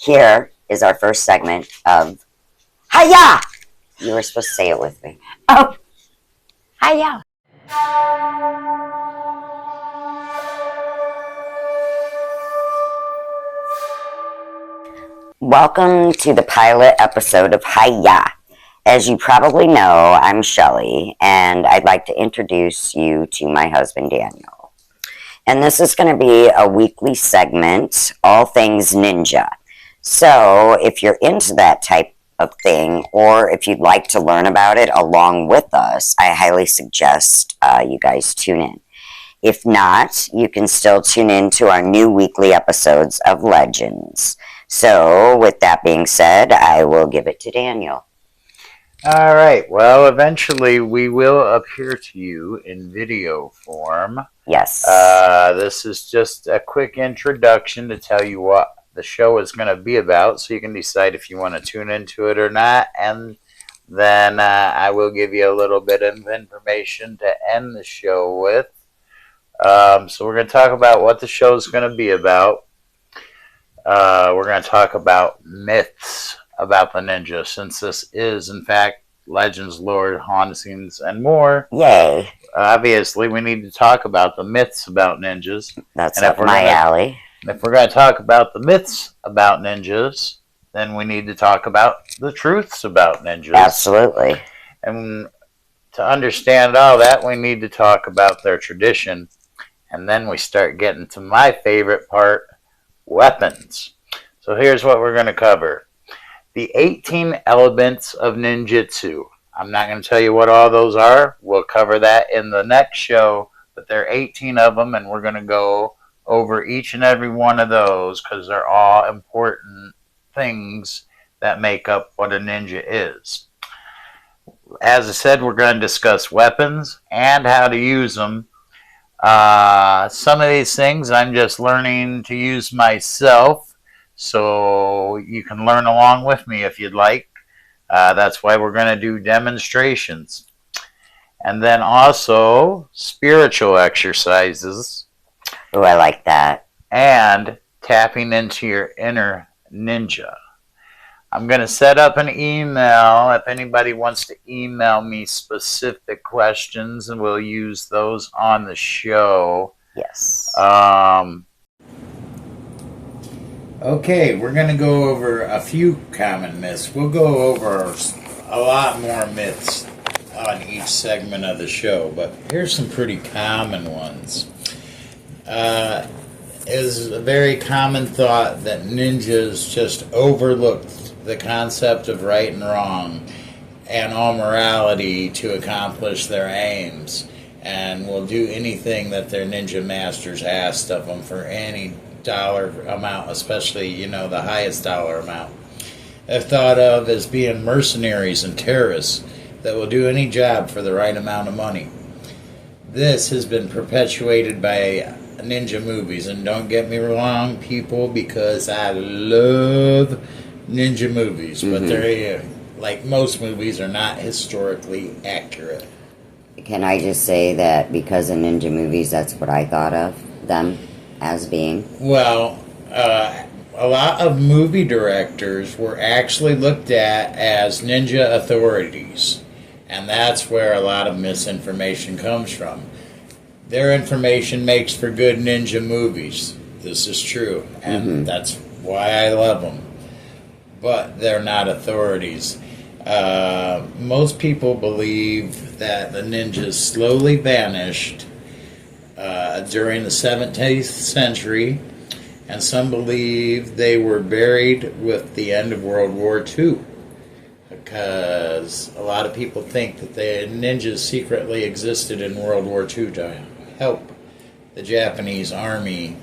Here is our first segment of Hiya! You were supposed to say it with me. Oh, Hiya! Welcome to the pilot episode of Hiya! As you probably know, I'm Shelley, and I'd like to introduce you to my husband, Daniel. And this is going to be a weekly segment, all things ninja. So if you're into that type of thing, or if you'd like to learn about it along with us, I highly suggest you guys tune in. If not, you can still tune in to our new weekly episodes of Legends. So with that being said, I will give it to Daniel. All right. Well, eventually we will appear to you in video form. Yes. This is just a quick introduction to tell you what the show is going to be about, so you can decide if you want to tune into it or not. And then I will give you a little bit of information to end the show with. So we're going to talk about what the show is going to be about. We're going to talk about myths about the ninja, since this is, in fact, legends, lore, hauntings, and more. Yay. Obviously, we need to talk about the myths about ninjas. That's up my alley. If we're going to talk about the myths about ninjas, then we need to talk about the truths about ninjas. Absolutely. And to understand all that, we need to talk about their tradition. And then we start getting to my favorite part, weapons. So here's what we're going to cover. The 18 elements of ninjutsu. I'm not going to tell you what all those are. We'll cover that in the next show. But there are 18 of them, and we're going to go over each and every one of those because they're all important things that make up what a ninja is. As I said, we're going to discuss weapons and how to use them. Some of these things I'm just learning to use myself. So you can learn along with me if you'd like. That's why we're going to do demonstrations. And then also spiritual exercises. Oh, I like that. And tapping into your inner ninja. I'm going to set up an email if anybody wants to email me specific questions, and we'll use those on the show. Yes. Okay, we're going to go over a few common myths. We'll go over a lot more myths on each segment of the show, but here's some pretty common ones. Is a very common thought that ninjas just overlooked the concept of right and wrong and all morality to accomplish their aims, and will do anything that their ninja masters asked of them for any dollar amount, especially, the highest dollar amount. They're thought of as being mercenaries and terrorists that will do any job for the right amount of money. This has been perpetuated by ninja movies, and don't get me wrong, people, because I love ninja movies, but they're, like most movies, are not historically accurate. Can I just say that because of ninja movies, that's what I thought of them as being? Well, a lot of movie directors were actually looked at as ninja authorities, and that's where a lot of misinformation comes from. Their information makes for good ninja movies. This is true, and that's why I love them. But they're not authorities. Most people believe that the ninjas slowly vanished during the 17th century, and some believe they were buried with the end of World War II, because a lot of people think that the ninjas secretly existed in World War II to help the Japanese army,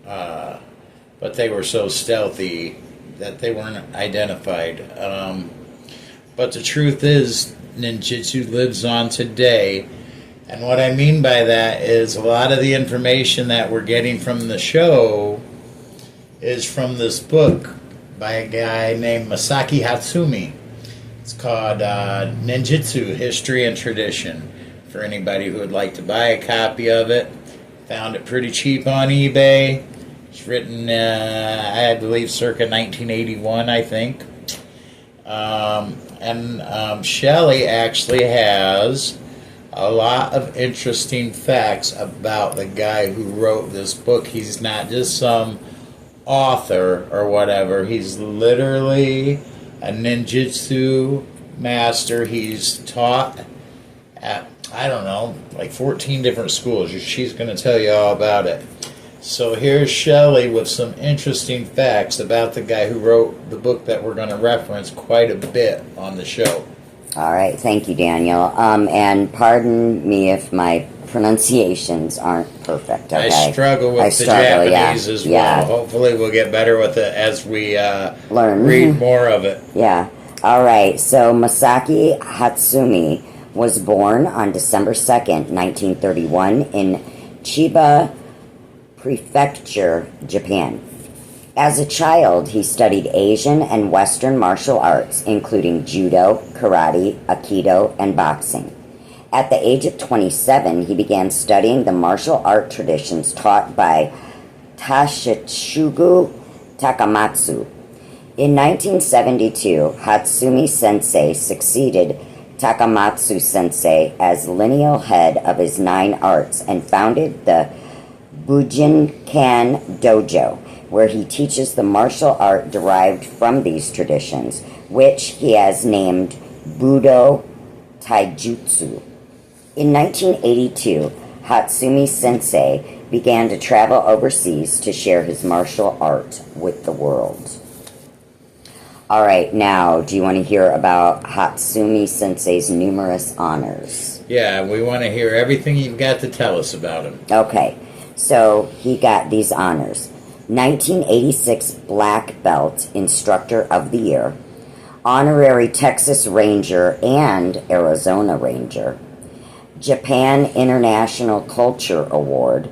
but they were so stealthy that they weren't identified. But the truth is, ninjutsu lives on today. And what I mean by that is a lot of the information that we're getting from the show is from this book by a guy named Masaki Hatsumi. It's called Ninjutsu, History and Tradition. For anybody who would like to buy a copy of it, found it pretty cheap on eBay. It's written, I believe, circa 1981, I think. Shelley actually has a lot of interesting facts about the guy who wrote this book. He's not just some author or whatever. He's literally a ninjutsu master. He's taught at, I don't know, like 14 different schools. She's going to tell you all about it. So here's Shelley with some interesting facts about the guy who wrote the book that we're going to reference quite a bit on the show. All right, thank you, Daniel. And pardon me if my pronunciations aren't perfect. Okay? I struggle with the Japanese as well. Yeah. Hopefully we'll get better with it as we learn. Read more of it. Yeah. All right, so Masaki Hatsumi was born on December 2nd, 1931 in Chiba Prefecture, Japan. As a child, he studied Asian and Western martial arts, including judo, karate, aikido, and boxing. At the age of 27, he began studying the martial art traditions taught by Tashitsugu Takamatsu. In 1972, Hatsumi Sensei succeeded Takamatsu Sensei as lineal head of his 9 arts and founded the Bujinkan Dojo, where he teaches the martial art derived from these traditions, which he has named Budo Taijutsu. In 1982, Hatsumi Sensei began to travel overseas to share his martial art with the world. All right, now, do you want to hear about Hatsumi Sensei's numerous honors? Yeah, we want to hear everything you've got to tell us about him. Okay, so he got these honors. 1986 Black Belt Instructor of the Year, Honorary Texas Ranger and Arizona Ranger, Japan International Culture Award,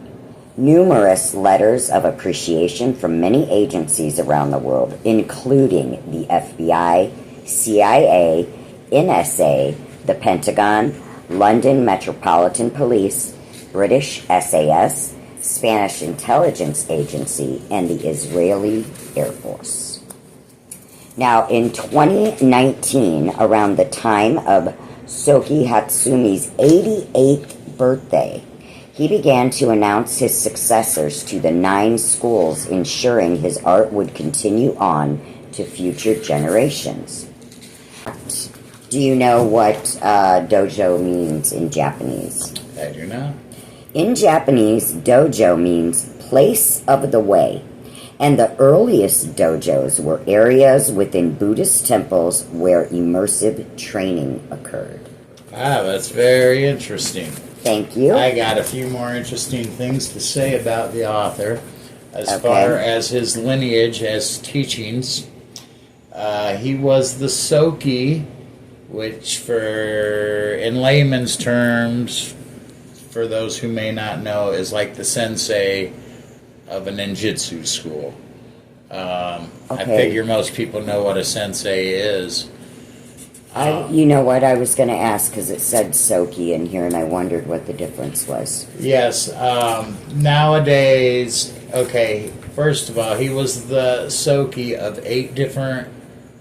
numerous letters of appreciation from many agencies around the world, including the FBI, CIA, NSA, the Pentagon, London Metropolitan Police, British SAS, Spanish Intelligence Agency, and the Israeli Air Force. Now, in 2019, around the time of Soki Hatsumi's 88th birthday, he began to announce his successors to the 9 schools, ensuring his art would continue on to future generations. Do you know what dojo means in Japanese? I do not. In Japanese, dojo means place of the way, and the earliest dojos were areas within Buddhist temples where immersive training occurred. Ah, that's very interesting. Thank you. I got a few more interesting things to say about the author as far as his lineage as teachings. He was the Soki, which in layman's terms, for those who may not know, is like the sensei of a ninjutsu school. I figure most people know what a sensei is. You know what, I was going to ask because it said Soki in here and I wondered what the difference was. Yes. Nowadays, first of all, he was the Soki of 8 different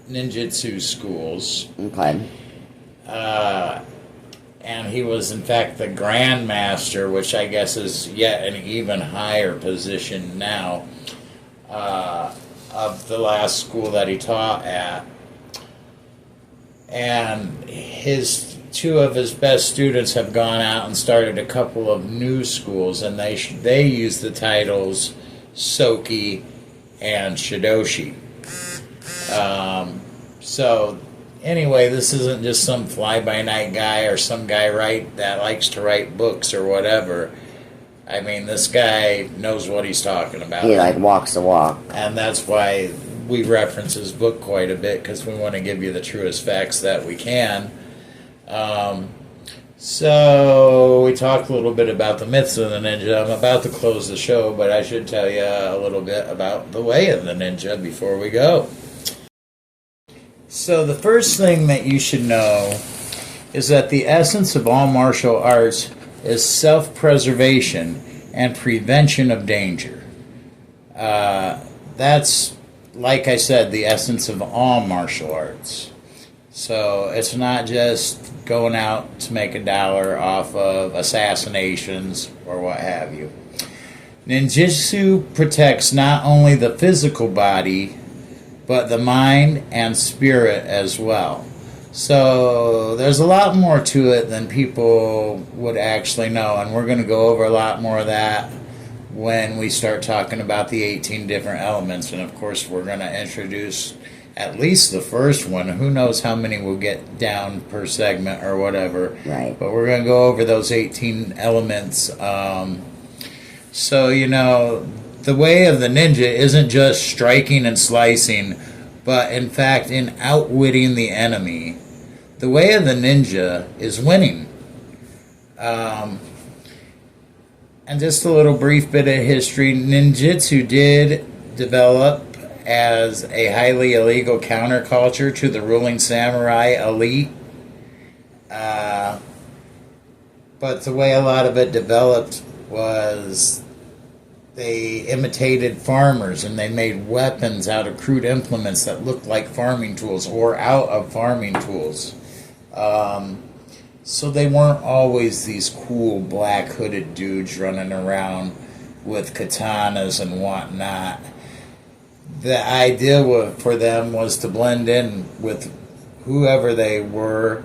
ninjutsu schools. Okay. And he was, in fact, the Grandmaster, which I guess is yet an even higher position now, of the last school that he taught at. And 2 of his best students have gone out and started a couple of new schools, and they use the titles Soki and Shidoshi. So anyway, this isn't just some fly-by-night guy or some guy that likes to write books or whatever. I mean, this guy knows what he's talking about. He walks the walk. And that's why we reference his book quite a bit, because we want to give you the truest facts that we can. So we talked a little bit about the myths of the ninja. I'm about to close the show, but I should tell you a little bit about the way of the ninja before we go. So the first thing that you should know is that the essence of all martial arts is self-preservation and prevention of danger. That's, like I said, the essence of all martial arts. So it's not just going out to make a dollar off of assassinations or what have you. Ninjutsu protects not only the physical body, but the mind and spirit as well. So there's a lot more to it than people would actually know, and we're going to go over a lot more of that when we start talking about the 18 different elements. And of course, we're going to introduce at least the first one. Who knows how many we'll get down per segment or whatever. Right. But we're going to go over those 18 elements. So, you know, the way of the ninja isn't just striking and slicing, but in fact in outwitting the enemy. The way of the ninja is winning. And just a little brief bit of history. Ninjutsu did develop as a highly illegal counterculture to the ruling samurai elite. But the way a lot of it developed was they imitated farmers and they made weapons out of crude implements that looked like farming tools or out of farming tools. So they weren't always these cool black hooded dudes running around with katanas and whatnot. The idea for them was to blend in with whoever they were,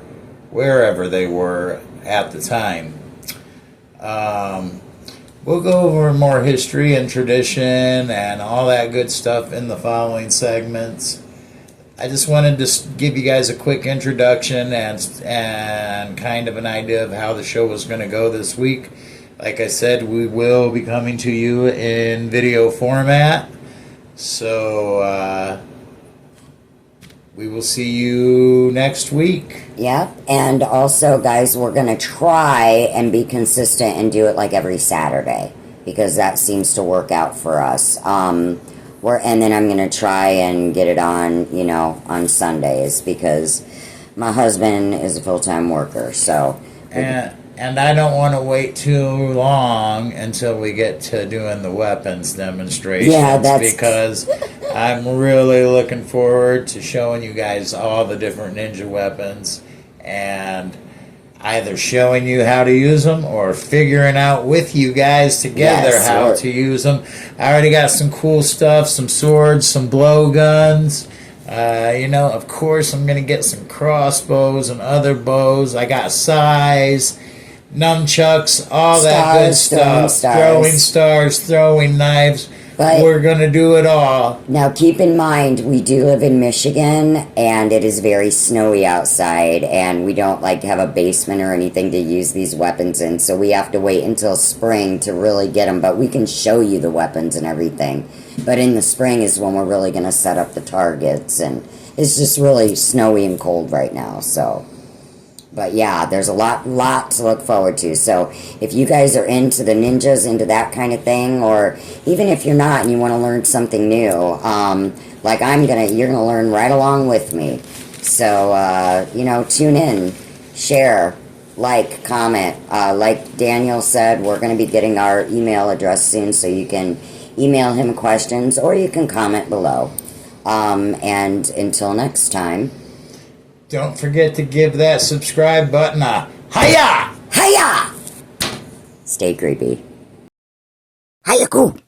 wherever they were at the time. We'll go over more history and tradition and all that good stuff in the following segments. I just wanted to give you guys a quick introduction and kind of an idea of how the show was going to go this week. Like I said, we will be coming to you in video format. So we will see you next week. Yep. And also, guys, we're going to try and be consistent and do it like every Saturday, because that seems to work out for us. And then I'm going to try and get it on, on Sundays, because my husband is a full-time worker. So, and I don't want to wait too long until we get to doing the weapons demonstrations. Yeah, because I'm really looking forward to showing you guys all the different ninja weapons and either showing you how to use them or figuring out with you guys together how to use them. I already got some cool stuff, some swords, some blowguns. Of course I'm going to get some crossbows and other bows. I got sais, nunchucks, all that good stuff. Throwing stars, throwing knives. But we're going to do it all. Now, keep in mind, we do live in Michigan, and it is very snowy outside, and we don't like to have a basement or anything to use these weapons in, so we have to wait until spring to really get them. But we can show you the weapons and everything. But in the spring is when we're really going to set up the targets, and it's just really snowy and cold right now, so... But yeah, there's a lot to look forward to. So if you guys are into the ninjas, into that kind of thing, or even if you're not and you want to learn something new, like you're gonna learn right along with me. So tune in, share, like, comment. Like Daniel said, we're gonna be getting our email address soon, so you can email him questions or you can comment below. And until next time. Don't forget to give that subscribe button a hiya! Hiya! Stay creepy. Hiya, cool.